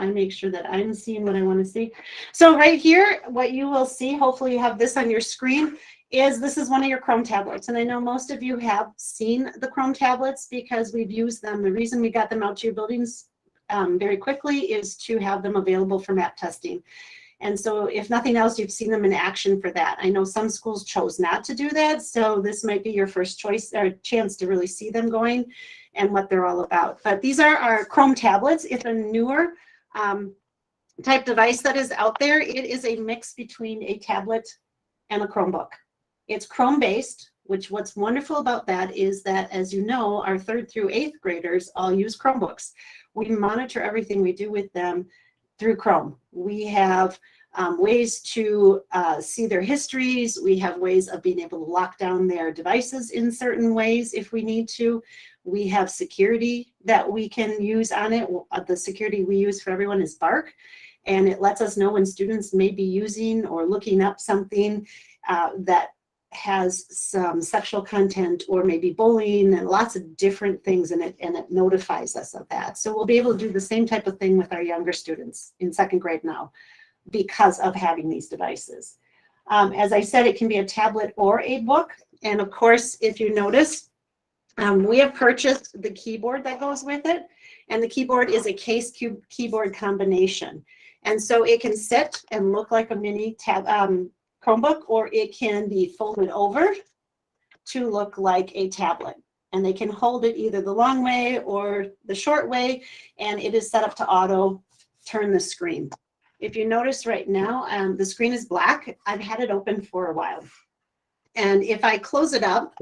I make sure that I'm seeing what I want to see. So right here, what you will see, hopefully you have this on your screen, is this is one of your Chrome tablets. And I know most of you have seen the Chrome tablets because we've used them. The reason we got them out to your buildings very quickly is to have them available for map testing. And so if nothing else, you've seen them in action for that. I know some schools chose not to do that, so this might be your first choice or chance to really see them going and what they're all about. But these are our Chrome tablets. It's a newer type device that is out there. It is a mix between a tablet and a Chromebook. It's Chrome-based, which what's wonderful about that is that, as you know, our 3rd through 8th graders all use Chromebooks. We monitor everything we do with them through Chrome. We have ways to see their histories. We have ways of being able to lock down their devices in certain ways if we need to. We have security that we can use on it. The security we use for everyone is Bark, and it lets us know when students may be using or looking up something that has some sexual content or maybe bullying and lots of different things in it, and it notifies us of that. So we'll be able to do the same type of thing with our younger students in 2nd grade now because of having these devices. As I said, it can be a tablet or a book. And of course, if you notice, we have purchased the keyboard that goes with it. And the keyboard is a case keyboard combination. And so it can sit and look like a mini Chromebook, or it can be folded over to look like a tablet. And they can hold it either the long way or the short way, and it is set up to auto turn the screen. If you notice right now, the screen is black. I've had it open for a while. And if I close it up,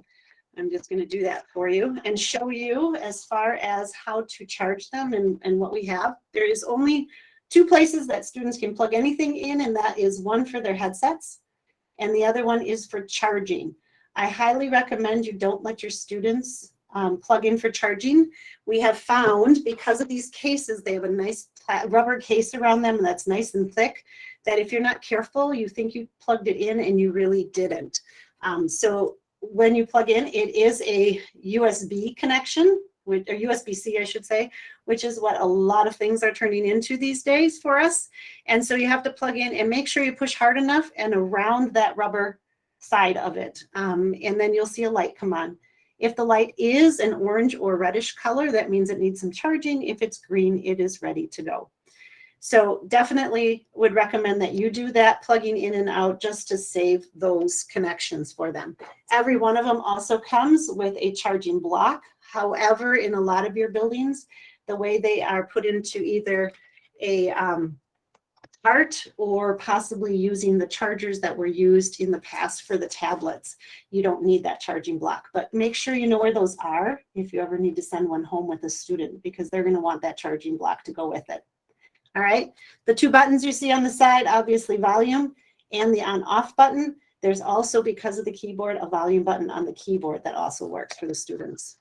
I'm just going to do that for you and show you as far as how to charge them and what we have. There is only 2 places that students can plug anything in, and that is one for their headsets, and the other one is for charging. I highly recommend you don't let your students plug in for charging. We have found, because of these cases, they have a nice rubber case around them that's nice and thick, that if you're not careful, you think you plugged it in and you really didn't. So when you plug in, it is a USB connection, or USB-C, I should say, which is what a lot of things are turning into these days for us. And so you have to plug in and make sure you push hard enough and around that rubber side of it. And then you'll see a light come on. If the light is an orange or reddish color, that means it needs some charging. If it's green, it is ready to go. So definitely would recommend that you do that, plugging in and out, just to save those connections for them. Every one of them also comes with a charging block. However, in a lot of your buildings, the way they are put into either a cart or possibly using the chargers that were used in the past for the tablets, you don't need that charging block. But make sure you know where those are if you ever need to send one home with a student, because they're going to want that charging block to go with it. All right, the 2 buttons you see on the side, obviously volume and the on-off button. There's also, because of the keyboard, a volume button on the keyboard that also works for the students.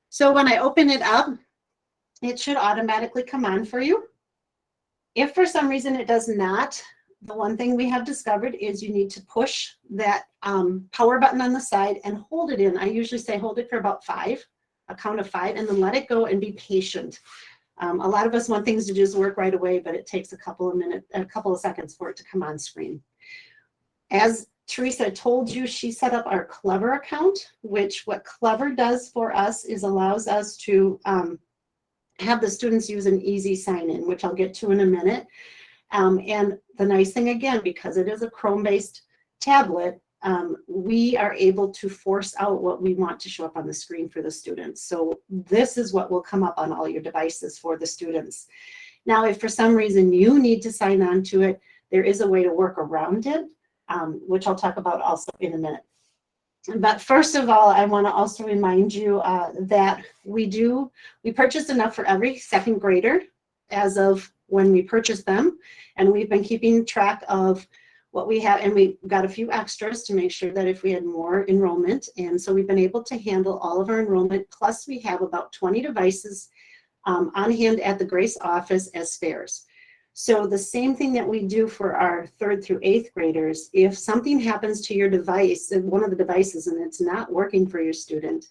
So when I open it up, it should automatically come on for you. If for some reason it does not, the one thing we have discovered is you need to push that power button on the side and hold it in. I usually say hold it for about 5, a count of 5, and then let it go and be patient. A lot of us want things to just work right away, but it takes a couple of seconds for it to come on screen. As Teresa told you, she set up our Clever account, which what Clever does for us is allows us to have the students use an easy sign-in, which I'll get to in a minute. And the nice thing, again, because it is a Chrome-based tablet, we are able to force out what we want to show up on the screen for the students. So this is what will come up on all your devices for the students. Now, if for some reason you need to sign on to it, there is a way to work around it, which I'll talk about also in a minute. But first of all, I want to also remind you that we purchased enough for every 2nd grader as of when we purchased them, and we've been keeping track of what we have, and we got a few extras to make sure that if we had more enrollment, and so we've been able to handle all of our enrollment, plus we have about 20 devices on hand at the Grace office as spares. So the same thing that we do for our 3rd through 8th graders, if something happens to your device, one of the devices, and it's not working for your student,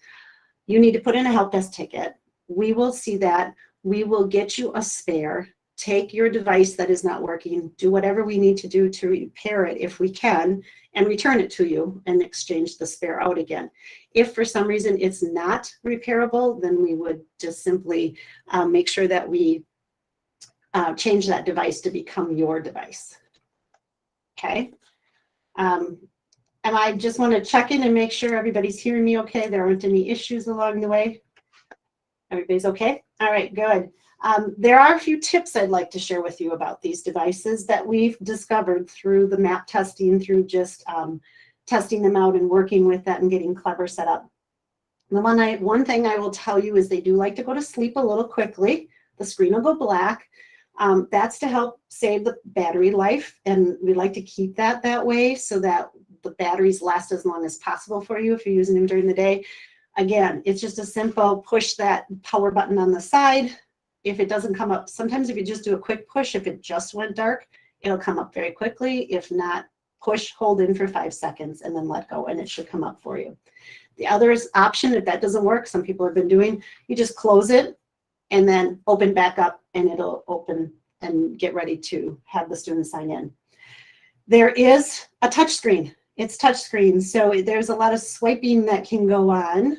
you need to put in a help desk ticket. We will see that. We will get you a spare. take your device that is not working, do whatever we need to do to repair it if we can, and return it to you and exchange the spare out again. If for some reason it's not repairable, then we would just simply make sure that we change that device to become your device. Okay. And I just want to check in and make sure everybody's hearing me okay. There aren't any issues along the way. Everybody's okay? All right, good. There are a few tips I'd like to share with you about these devices that we've discovered through the map testing, through just testing them out and working with that and getting Clever set up. One thing I will tell you is they do like to go to sleep a little quickly. The screen will go black. That's to help save the battery life, and we like to keep that way so that the batteries last as long as possible for you if you're using them during the day. Again, it's just a simple push that power button on the side. If it doesn't come up, sometimes if you just do a quick push, if it just went dark, it'll come up very quickly. If not, push, hold in for 5 seconds, and then let go, and it should come up for you. The other option, if that doesn't work, some people have been doing, you just close it and then open back up, and it'll open and get ready to have the student sign in. There is a touch screen. It's touch screen, so there's a lot of swiping that can go on.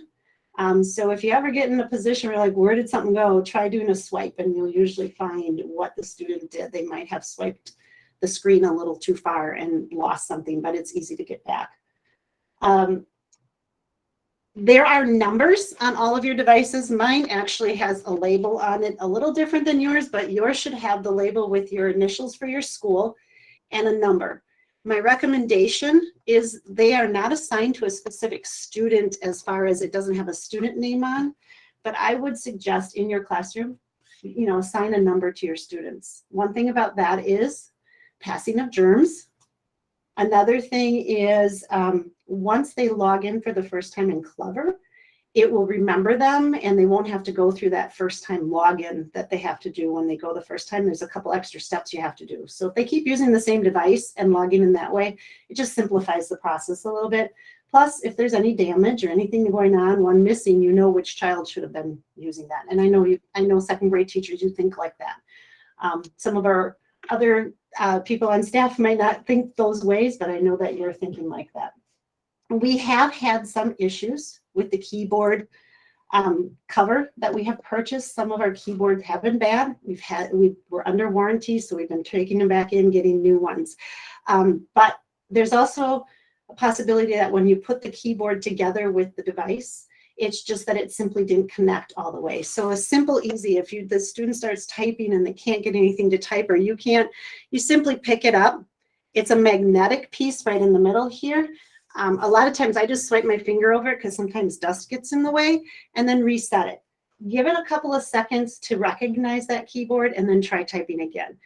So if you ever get in a position where you're like, where did something go? Try doing a swipe, and you'll usually find what the student did. They might have swiped the screen a little too far and lost something, but it's easy to get back. There are numbers on all of your devices. Mine actually has a label on it, a little different than yours, but yours should have the label with your initials for your school and a number. My recommendation is they are not assigned to a specific student as far as it doesn't have a student name on, but I would suggest in your classroom, assign a number to your students. One thing about that is passing of germs. Another thing is once they log in for the first time in Clever, it will remember them, and they won't have to go through that first time login that they have to do when they go the first time. There's a couple extra steps you have to do. So if they keep using the same device and logging in that way, it just simplifies the process a little bit. Plus, if there's any damage or anything going on, one missing, you know which child should have been using that. And I know second grade teachers, you think like that. Some of our other people on staff might not think those ways, but I know that you're thinking like that. We have had some issues with the keyboard cover that we have purchased. Some of our keyboards have been bad. We're under warranty, so we've been taking them back in, getting new ones. But there's also a possibility that when you put the keyboard together with the device, it's just that it simply didn't connect all the way. So a simple, easy, if the student starts typing and they can't get anything to type, or you can't, you simply pick it up. It's a magnetic piece right in the middle here. A lot of times I just swipe my finger over it because sometimes dust gets in the way, and then reset it. Give it a couple of seconds to recognize that keyboard, and then try typing again.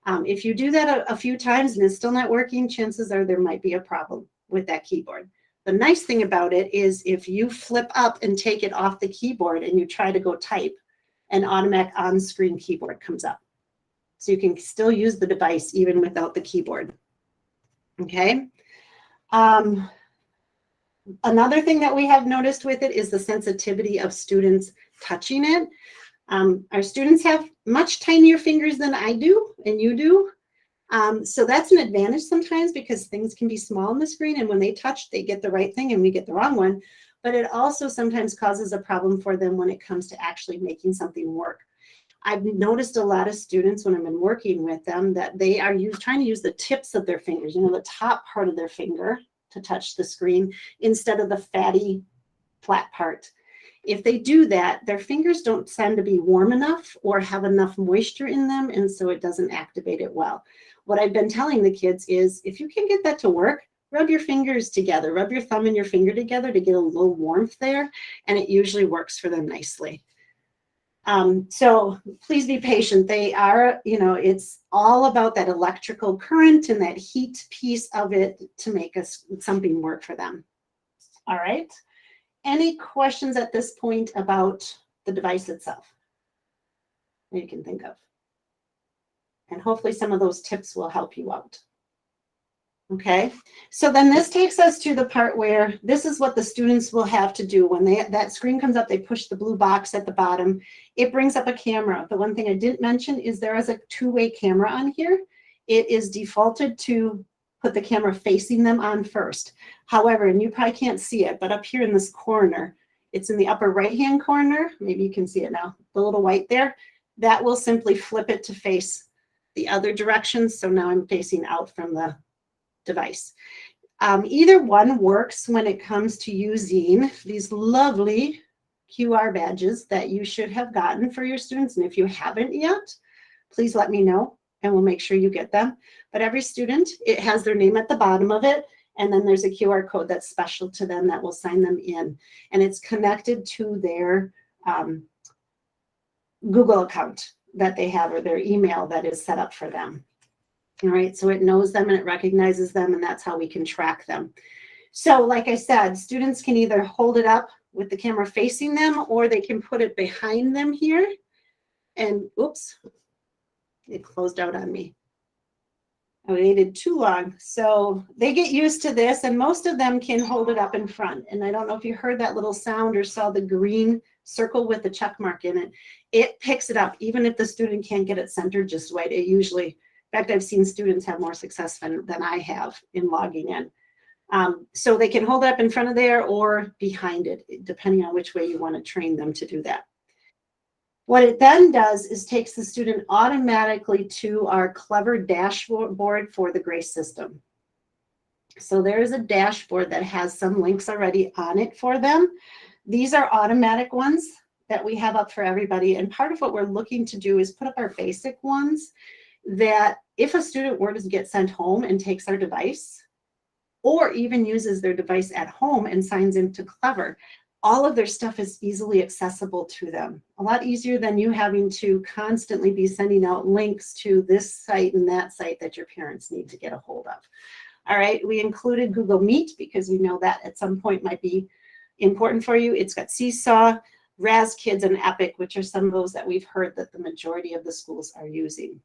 If you do that a few times and it's still not working, chances are there might be a problem with that keyboard. The nice thing about it is if you flip up and take it off the keyboard and you try to go type, an automatic on-screen keyboard comes up. So you can still use the device even without the keyboard. Okay. Another thing that we have noticed with it is the sensitivity of students touching it. Our students have much tinier fingers than I do and you do. So that's an advantage sometimes because things can be small on the screen, and when they touch, they get the right thing and we get the wrong one. But it also sometimes causes a problem for them when it comes to actually making something work. I've noticed a lot of students when I've been working with them that they are trying to use the tips of their fingers, the top part of their finger to touch the screen instead of the fatty flat part. If they do that, their fingers don't tend to be warm enough or have enough moisture in them, and so it doesn't activate it well. What I've been telling the kids is if you can get that to work, rub your fingers together, rub your thumb and your finger together to get a little warmth there, and it usually works for them nicely. So please be patient. They are, it's all about that electrical current and that heat piece of it to make something work for them. All right. Any questions at this point about the device itself that you can think of? And hopefully some of those tips will help you out. Okay, so then this takes us to the part where this is what the students will have to do. When that screen comes up, they push the blue box at the bottom. It brings up a camera. The one thing I didn't mention is there is a two-way camera on here. It is defaulted to put the camera facing them on first. However, and you probably can't see it, but up here in this corner, it's in the upper right-hand corner. Maybe you can see it now, the little white there. That will simply flip it to face the other direction. So now I'm facing out from the device. Either one works when it comes to using these lovely QR badges that you should have gotten for your students. And if you haven't yet, please let me know and we'll make sure you get them. But every student, it has their name at the bottom of it. And then there's a QR code that's special to them that will sign them in. And it's connected to their Google account that they have or their email that is set up for them. All right, so it knows them and it recognizes them, and that's how we can track them. So like I said, students can either hold it up with the camera facing them or they can put it behind them here. And oops, it closed out on me. I waited too long. So they get used to this, and most of them can hold it up in front. And I don't know if you heard that little sound or saw the green circle with the check mark in it. It picks it up, even if the student can't get it centered just right. It usually, in fact, I've seen students have more success than I have in logging in. So they can hold it up in front of there or behind it, depending on which way you want to train them to do that. What it then does is takes the student automatically to our Clever dashboard for the GRACE system. So there is a dashboard that has some links already on it for them. These are automatic ones that we have up for everybody. And part of what we're looking to do is put up our basic ones that if a student were to get sent home and takes our device, or even uses their device at home and signs into Clever, all of their stuff is easily accessible to them. A lot easier than you having to constantly be sending out links to this site and that site that your parents need to get a hold of. All right, we included Google Meet because we know that at some point might be important for you. It's got Seesaw, Raz-Kids, and Epic, which are some of those that we've heard that the majority of the schools are using.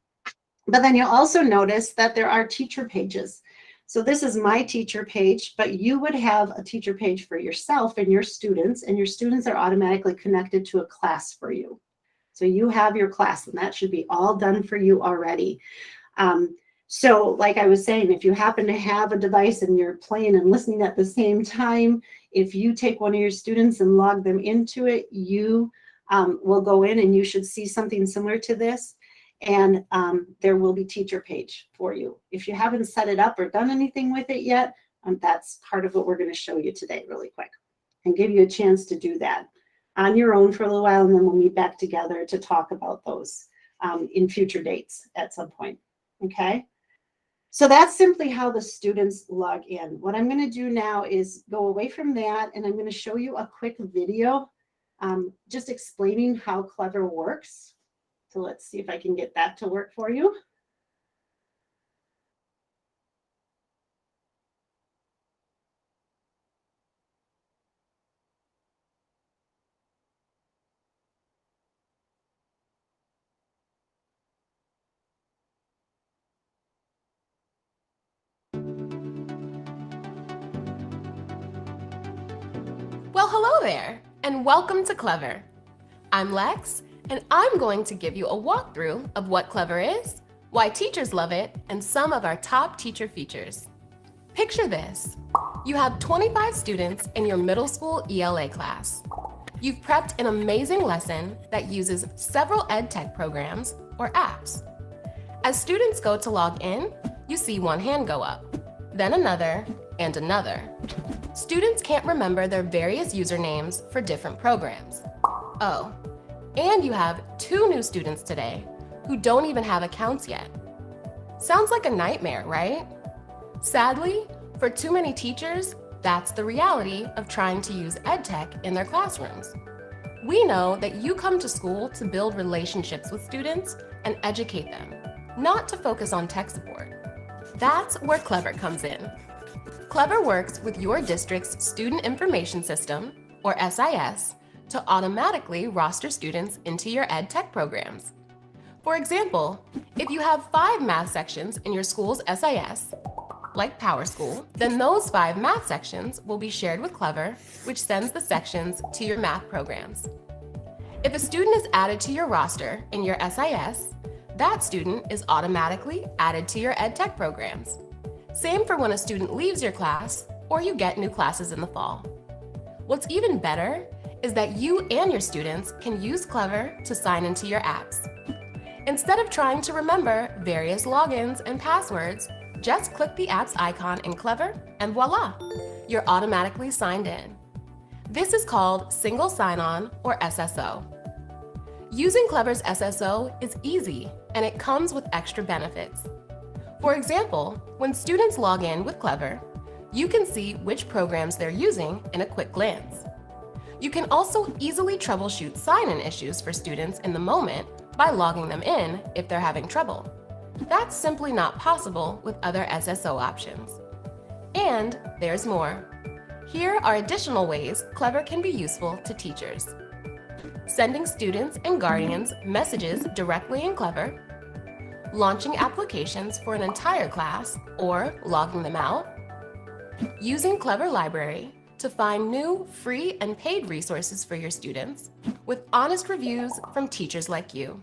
But then you'll also notice that there are teacher pages. So this is my teacher page, but you would have a teacher page for yourself and your students are automatically connected to a class for you. So you have your class, and that should be all done for you already. So like I was saying, if you happen to have a device and you're playing and listening at the same time, if you take one of your students and log them into it, you will go in and you should see something similar to this. And there will be teacher page for you. If you haven't set it up or done anything with it yet, that's part of what we're going to show you today really quick and give you a chance to do that on your own for a little while. And then we'll meet back together to talk about those in future dates at some point. Okay. So that's simply how the students log in. What I'm going to do now is go away from that, and I'm going to show you a quick video just explaining how Clever works. So let's see if I can get that to work for you. Well, hello there, and welcome to Clever. I'm Lex, and I'm going to give you a walkthrough of what Clever is, why teachers love it, and some of our top teacher features. Picture this. You have 25 students in your middle school ELA class. You've prepped an amazing lesson that uses several EdTech programs or apps. As students go to log in, you see one hand go up, then another, and another. Students can't remember their various usernames for different programs. Oh, and you have 2 new students today who don't even have accounts yet. Sounds like a nightmare, right? Sadly, for too many teachers, that's the reality of trying to use EdTech in their classrooms. We know that you come to school to build relationships with students and educate them, not to focus on tech support. That's where Clever comes in. Clever works with your district's Student Information System, or SIS, to automatically roster students into your EdTech programs. For example, if you have 5 math sections in your school's SIS, like PowerSchool, then those 5 math sections will be shared with Clever, which sends the sections to your math programs. If a student is added to your roster in your SIS, that student is automatically added to your EdTech programs. Same for when a student leaves your class or you get new classes in the fall. What's even better is that you and your students can use Clever to sign into your apps. Instead of trying to remember various logins and passwords, just click the app's icon in Clever and voila, you're automatically signed in. This is called Single Sign-On or SSO. Using Clever's SSO is easy and it comes with extra benefits. For example, when students log in with Clever, you can see which programs they're using in a quick glance. You can also easily troubleshoot sign-in issues for students in the moment by logging them in if they're having trouble. That's simply not possible with other SSO options. And there's more. Here are additional ways Clever can be useful to teachers. Sending students and guardians messages directly in Clever, launching applications for an entire class or logging them out, using Clever Library to find new free and paid resources for your students with honest reviews from teachers like you,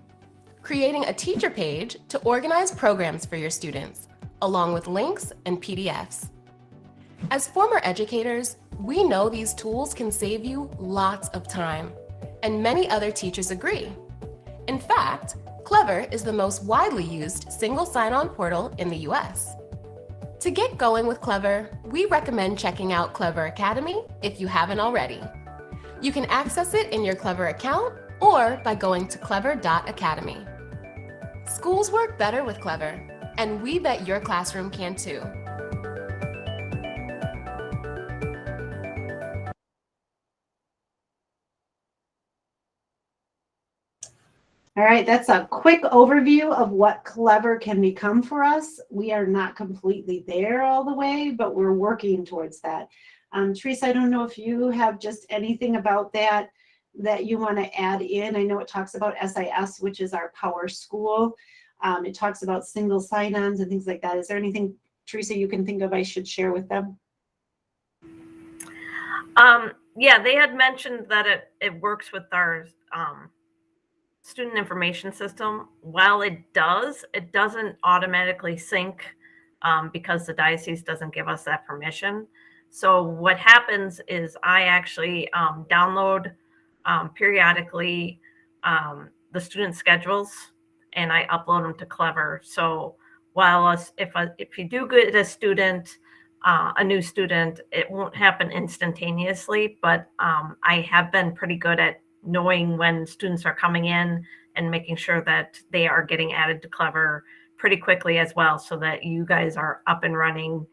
creating a teacher page to organize programs for your students, along with links and PDFs. As former educators, we know these tools can save you lots of time, and many other teachers agree. In fact, Clever is the most widely used single sign-on portal in the US. To get going with Clever, we recommend checking out Clever Academy if you haven't already. You can access it in your Clever account or by going to clever.academy. Schools work better with Clever, and we bet your classroom can too. All right, that's a quick overview of what Clever can become for us. We are not completely there all the way, but we're working towards that. Teresa, I don't know if you have just anything about that you want to add in. I know it talks about SIS, which is our PowerSchool. It talks about single sign-ons and things like that. Is there anything, Teresa, you can think of I should share with them? Yeah, they had mentioned that it works with our student information system. While it doesn't automatically sync because the diocese doesn't give us that permission. So what happens is I actually download periodically the student schedules and I upload them to Clever. So while if you do get a student, a new student, it won't happen instantaneously, but I have been pretty good at knowing when students are coming in and making sure that they are getting added to Clever pretty quickly as well, so that you guys are up and running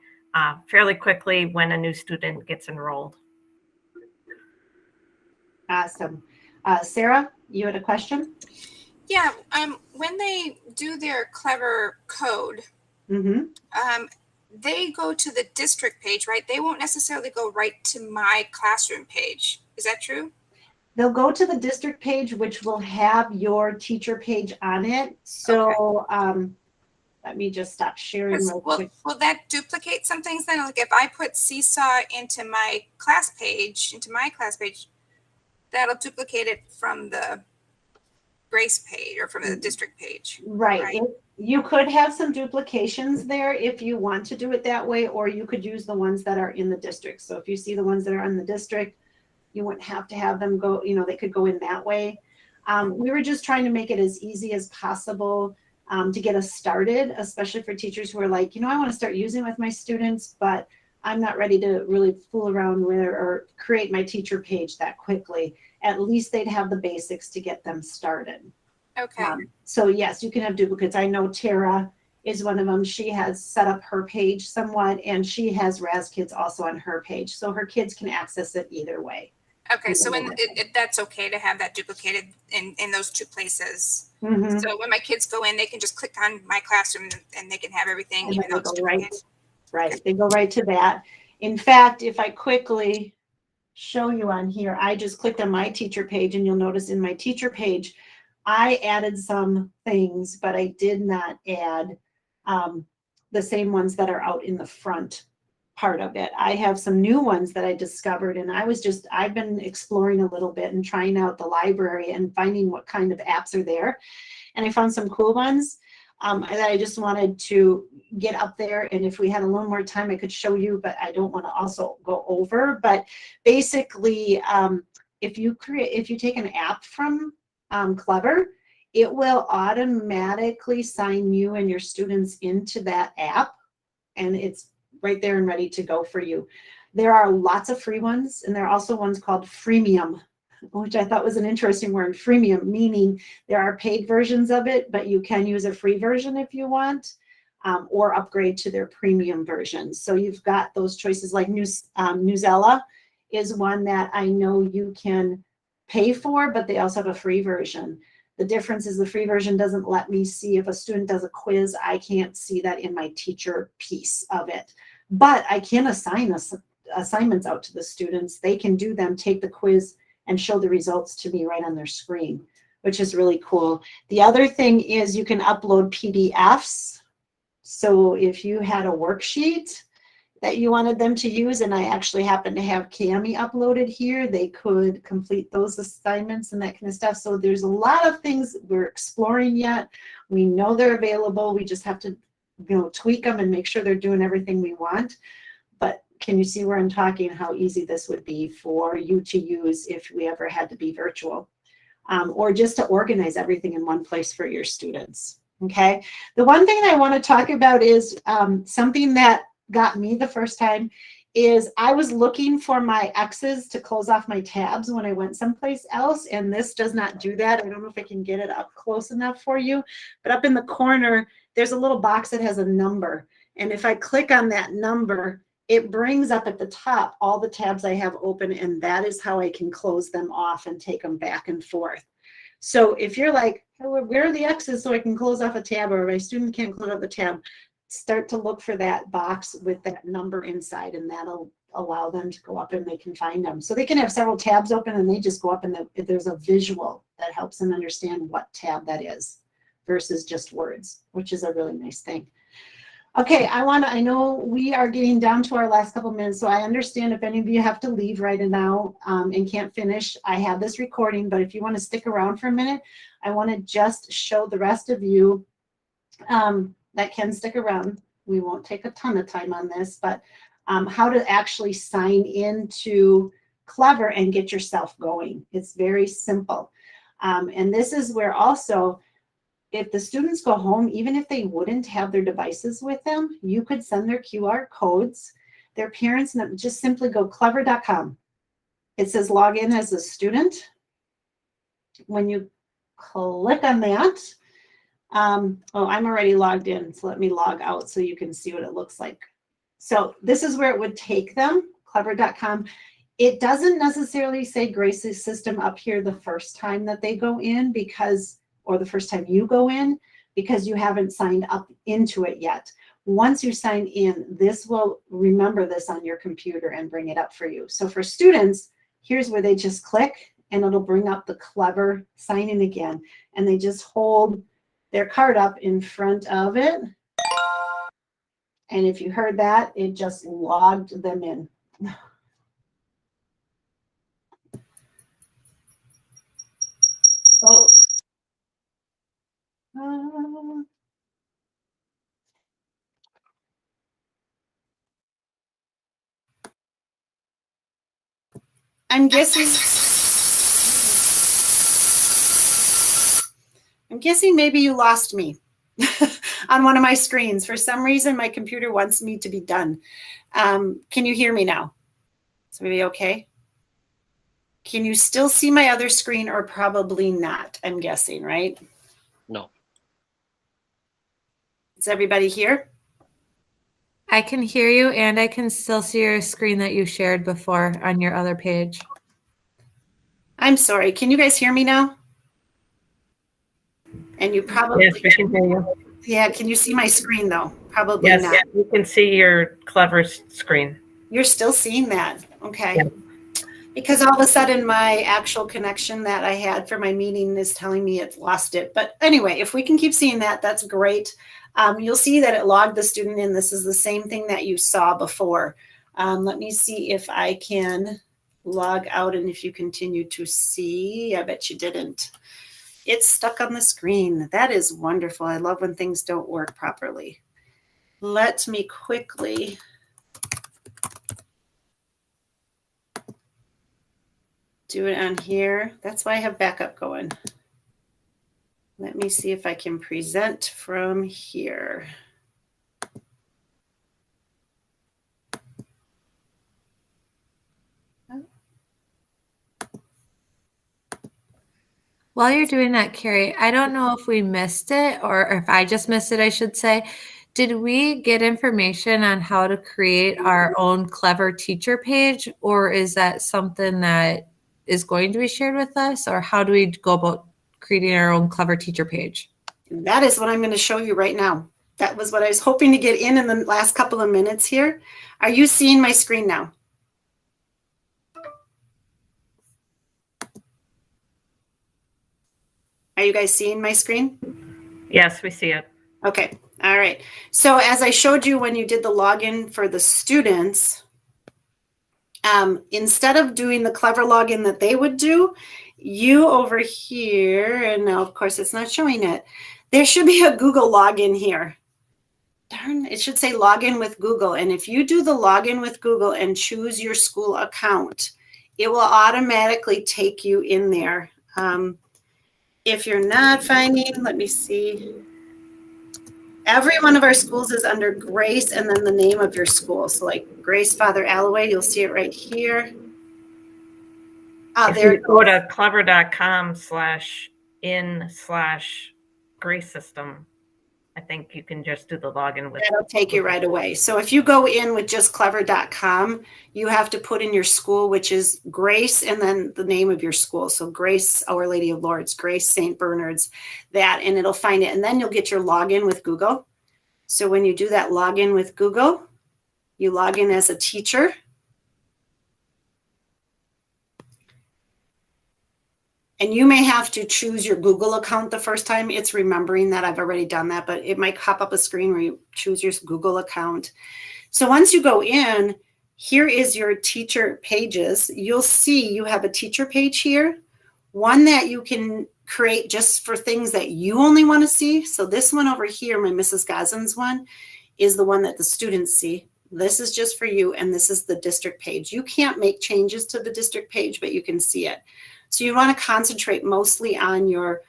fairly quickly when a new student gets enrolled. Awesome. Sarah, you had a question? Yeah, when they do their Clever code, they go to the district page, right? They won't necessarily go right to my classroom page. Is that true? They'll go to the district page, which will have your teacher page on it. So let me just stop sharing real quick. Will that duplicate some things then? Like if I put Seesaw into my class page, that'll duplicate it from the Grace page or from the district page. Right. You could have some duplications there if you want to do it that way, or you could use the ones that are in the district. So if you see the ones that are in the district, you wouldn't have to have them go, they could go in that way. We were just trying to make it as easy as possible to get us started, especially for teachers who are like, I want to start using with my students, but I'm not ready to really fool around with or create my teacher page that quickly. At least they'd have the basics to get them started. Okay. So yes, you can have duplicates. I know Tara is one of them. She has set up her page somewhat, and she has Raz Kids also on her page. So her kids can access it either way. Okay, so that's okay to have that duplicated in those two places. Mm-hmm. So when my kids go in, they can just click on my classroom and they can have everything, And even though it's duplicated. Right, they go right to that. In fact, if I quickly show you on here, I just clicked on my teacher page, and you'll notice in my teacher page, I added some things, but I did not add the same ones that are out in the front part of it. I have some new ones that I discovered, and I've been exploring a little bit and trying out the library and finding what kind of apps are there. And I found some cool ones that I just wanted to get up there. And if we had a little more time, I could show you, but I don't want to also go over. But basically, if you take an app from Clever, it will automatically sign you and your students into that app, and it's right there and ready to go for you. There are lots of free ones, and there are also ones called freemium, which I thought was an interesting word. Freemium, meaning there are paid versions of it, but you can use a free version if you want, or upgrade to their premium version. So you've got those choices. Like Newsela is one that I know you can pay for, but they also have a free version. The difference is the free version doesn't let me see if a student does a quiz. I can't see that in my teacher piece of it, but I can assign assignments out to the students. They can do them, take the quiz, and show the results to me right on their screen, which is really cool. The other thing is you can upload PDFs. So if you had a worksheet that you wanted them to use, and I actually happen to have Kami uploaded here, they could complete those assignments and that kind of stuff. So there's a lot of things we're exploring yet. We know they're available. We just have to, tweak them and make sure they're doing everything we want. But can you see where I'm talking, how easy this would be for you to use if we ever had to be virtual, or just to organize everything in one place for your students, okay? The one thing I want to talk about is something that got me the first time is I was looking for my X's to close off my tabs when I went someplace else, and this does not do that. I don't know if I can get it up close enough for you, but up in the corner, there's a little box that has a number, and if I click on that number, it brings up at the top all the tabs I have open, and that is how I can close them off and take them back and forth. So if you're like, where are the X's so I can close off a tab, or my student can't close off a tab, start to look for that box with that number inside, and that'll allow them to go up and they can find them. So they can have several tabs open, and they just go up, and there's a visual that helps them understand what tab that is versus just words, which is a really nice thing. Okay, I know we are getting down to our last couple minutes, so I understand if any of you have to leave right now and can't finish. I have this recording, but if you want to stick around for a minute, I want to just show the rest of you that can stick around. We won't take a ton of time on this, but how to actually sign into Clever and get yourself going. It's very simple. And this is where also, if the students go home, even if they wouldn't have their devices with them, you could send their QR codes, their parents, and just simply go clever.com. It says log in as a student. When you click on that, oh, I'm already logged in, so let me log out so you can see what it looks like. So this is where it would take them, clever.com. It doesn't necessarily say Grace's system up here the first time that they go in, or the first time you go in, because you haven't signed up into it yet. Once you sign in, this will remember this on your computer and bring it up for you. So for students, here's where they just click, and it'll bring up the Clever sign in again, and they just hold their card up in front of it. And if you heard that, it just logged them in. Oh. I'm guessing maybe you lost me on one of my screens. For some reason, my computer wants me to be done. Can you hear me now? Is maybe okay? Can you still see my other screen, or probably not? I'm guessing, right? No. Is everybody here? I can hear you, and I can still see your screen that you shared before on your other page. I'm sorry. Can you guys hear me now? And you probably... Yes, we can hear you. Yeah, can you see my screen, though? Probably Yes, not. yeah, you can see your Clever screen. You're still seeing that. Okay. Yeah. Because all of a sudden my actual connection that I had for my meeting is telling me it's lost it. But anyway, if we can keep seeing that, that's great. You'll see that it logged the student in. This is the same thing that you saw before. Let me see if I can log out and if you continue to see. I bet you didn't. It's stuck on the screen. That is wonderful. I love when things don't work properly. Let me quickly do it on here. That's why I have backup going. Let me see if I can present from here. While you're doing that, Carrie, I don't know if we missed it or if I just missed it, I should say. Did we get information on how to create our own Clever teacher page, or is that something that is going to be shared with us, or how do we go about creating our own Clever teacher page? That is what I'm going to show you right now. That was what I was hoping to get in the last couple of minutes here. Are you seeing my screen now? Are you guys seeing my screen? Yes, we see it. Okay. All right. So as I showed you when you did the login for the students, instead of doing the Clever login that they would do, you over here, and now of course it's not showing it, there should be a Google login here. Darn, it should say login with Google. And if you do the login with Google and choose your school account, it will automatically take you in there. If you're not finding, let me see. Every one of our schools is under Grace and then the name of your school. So like Grace Father Alloway, you'll see it right here. If There you go to clever.com/in/Grace system, I think you can just do the login with. That'll take you right away. So if you go in with just clever.com, you have to put in your school, which is Grace, and then the name of your school. So Grace, Our Lady of Lourdes, Grace St. Bernard's, that, and it'll find it. And then you'll get your login with Google. So when you do that login with Google, you log in as a teacher. And you may have to choose your Google account the first time. It's remembering that I've already done that, but it might pop up a screen where you choose your Google account. So once you go in, here is your teacher pages. You'll see you have a teacher page here, one that you can create just for things that you only want to see. So this one over here, my Mrs. Gazins one, is the one that the students see. This is just for you, and this is the district page. You can't make changes to the district page, but you can see it. So you want to concentrate mostly on your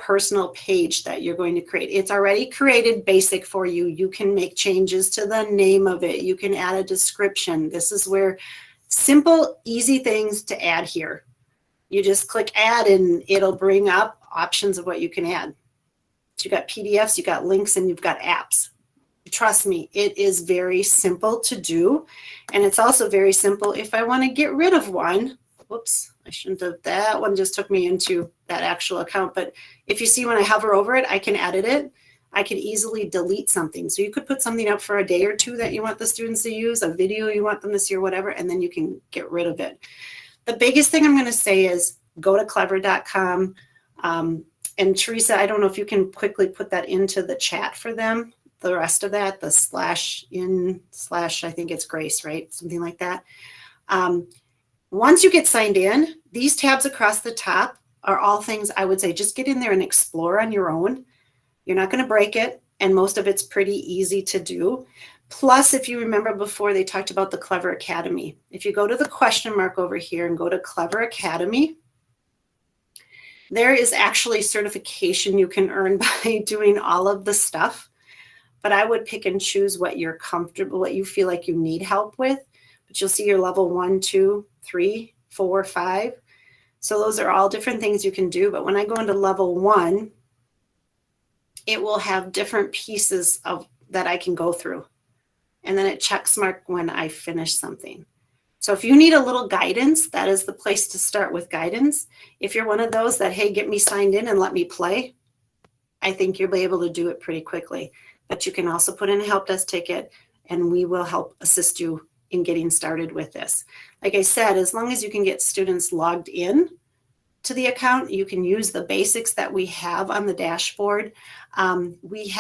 personal page that you're going to create. It's already created basic for you. You can make changes to the name of it. You can add a description. This is where simple, easy things to add here. You just click add and it'll bring up options of what you can add. So you got PDFs, you got links, and you've got apps. Trust me, it is very simple to do. And it's also very simple if I want to get rid of one. Whoops, I shouldn't have. That one just took me into that actual account. But if you see when I hover over it, I can edit it. I can easily delete something. So you could put something up for a day or two that you want the students to use, a video you want them to see or whatever, and then you can get rid of it. The biggest thing I'm going to say is go to clever.com. And Teresa, I don't know if you can quickly put that into the chat for them. The rest of that, the /in/ I think it's Grace, right? Something like that. Once you get signed in, these tabs across the top are all things I would say just get in there and explore on your own. You're not going to break it, and most of it's pretty easy to do. Plus, if you remember before, they talked about the Clever Academy. If you go to the question mark over here and go to Clever Academy, there is actually certification you can earn by doing all of the stuff. But I would pick and choose what you're comfortable, what you feel like you need help with. But you'll see your level 1, 2, 3, 4, 5. So those are all different things you can do. But when I go into level 1, it will have different pieces of that I can go through. And then it checks mark when I finish something. So if you need a little guidance, that is the place to start with guidance. If you're one of those that, hey, get me signed in and let me play, I think you'll be able to do it pretty quickly. But you can also put in a help desk ticket and we will help assist you in getting started with this. Like I said, as long as you can get students logged in to the account. You can use the basics that we have on the dashboard. We have